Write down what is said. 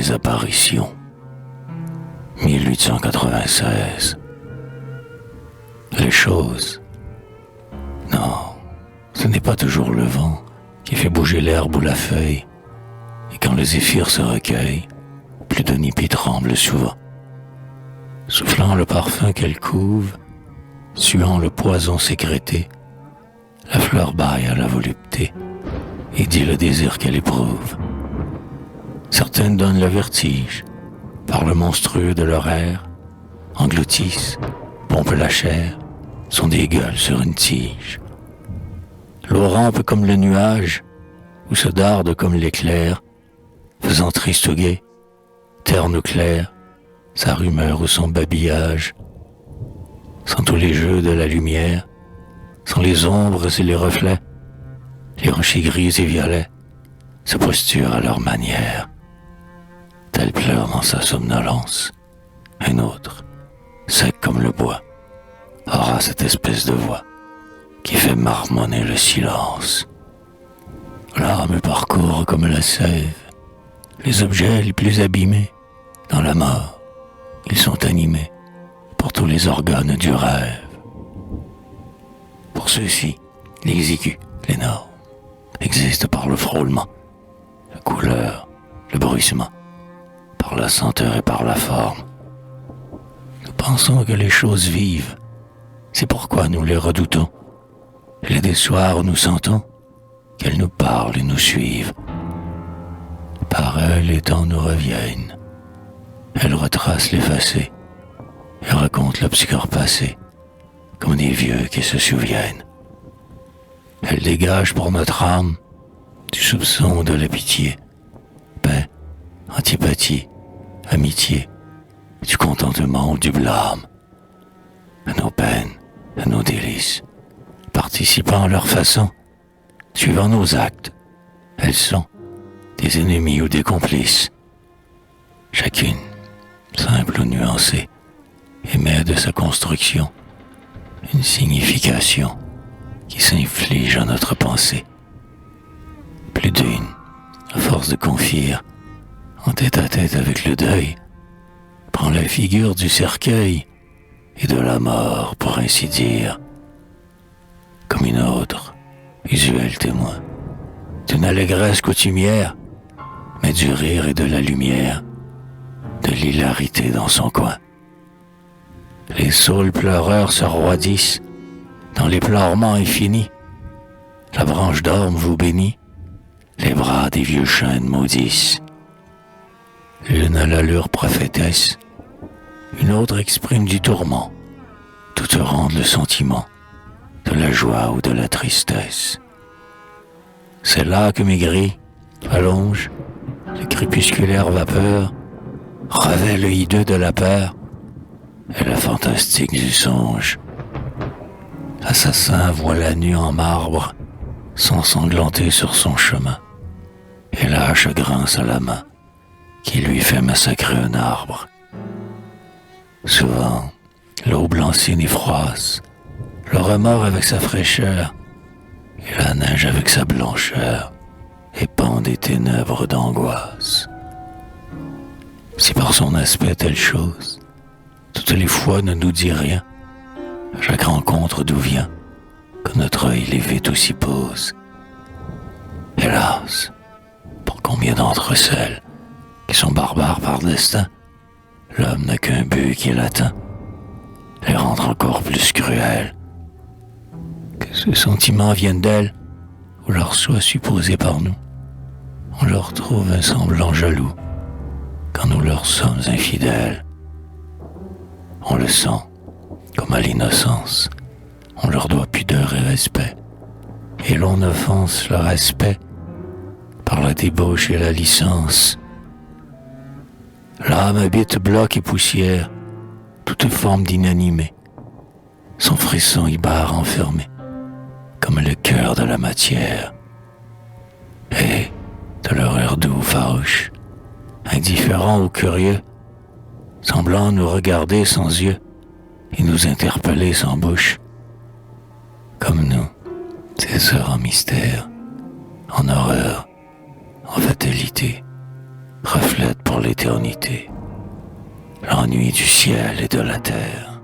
les apparitions. 1896. Les choses. Non, ce n'est pas toujours le vent qui fait bouger l'herbe ou la feuille, et quand le zéphyr se recueille, plus de nipi tremble souvent. Soufflant le parfum qu'elle couve, suant le poison sécrété, la fleur bâille à la volupté et dit le désir qu'elle éprouve. Certaines donnent le vertige, par le monstrueux de leur air, engloutissent, pompent la chair, sont des gueules sur une tige. L'eau rampe comme le nuage, ou se darde comme l'éclair, faisant triste ou gai, terne ou clair, sa rumeur ou son babillage. Sans tous les jeux de la lumière, sans les ombres et les reflets, les rochers gris et violets se posturent à leur manière. Tel pleure dans sa somnolence, un autre, sec comme le bois, aura cette espèce de voix qui fait marmonner le silence. L'âme parcourt comme la sève les objets les plus abîmés. Dans la mort, ils sont animés pour tous les organes du rêve. Pour ceux-ci, l'exigu, les normes, existent par le frôlement, la couleur, le bruissement, par la senteur et par la forme. Nous pensons que les choses vivent, c'est pourquoi nous les redoutons. Il y a des soirs où nous sentons qu'elles nous parlent et nous suivent. Par elles, les temps nous reviennent. Elles retracent l'effacé et racontent l'obscur passé, comme des vieux qui se souviennent. Elles dégagent pour notre âme du soupçon de la pitié, paix, antipathie, amitié, du contentement ou du blâme. À nos peines, à nos délices, participant à leur façon, suivant nos actes, elles sont des ennemis ou des complices. Chacune, simple ou nuancée, émet de sa construction une signification qui s'inflige à notre pensée. Plus d'une, à force de confire, en tête à tête avec le deuil, prend la figure du cercueil et de la mort, pour ainsi dire, comme une autre, usuelle témoin, d'une allégresse coutumière, mais du rire et de la lumière, de l'hilarité dans son coin. Les saules pleureurs se roidissent dans les pleurements infinis. La branche d'orme vous bénit, les bras des vieux chênes maudissent. L'une a l'allure prophétesse, une autre exprime du tourment, toutes rendent le sentiment de la joie ou de la tristesse. C'est là que maigrit, allonge, le crépusculaire vapeur, revêt le hideux de la peur et la fantastique du songe. L'assassin voit la nuit en marbre, s'ensanglanter sur son chemin, et la hache grince à la main qui lui fait massacrer un arbre. Souvent, l'aube lancine et froisse, le remords avec sa fraîcheur, et la neige avec sa blancheur, épand des ténèbres d'angoisse. Si par son aspect telle chose, toutes les fois ne nous dit rien, à chaque rencontre d'où vient, que notre œil lévé tout s'y pose. Hélas, pour combien d'entre celles qui sont barbares par destin, l'homme n'a qu'un but qui l'atteint, les rendre encore plus cruels. Que ce sentiment vienne d'elles, ou leur soit supposé par nous, on leur trouve un semblant jaloux, quand nous leur sommes infidèles. On le sent, comme à l'innocence, on leur doit pudeur et respect, et l'on offense leur respect par la débauche et la licence. L'âme habite bloc et poussière, toute forme d'inanimé, son frisson y barre enfermé, comme le cœur de la matière. Et, de leur air doux farouche, indifférent ou curieux, semblant nous regarder sans yeux et nous interpeller sans bouche, comme nous, ces sœurs en mystère, en horreur, en fatalité, reflète pour l'éternité l'ennui du ciel et de la terre.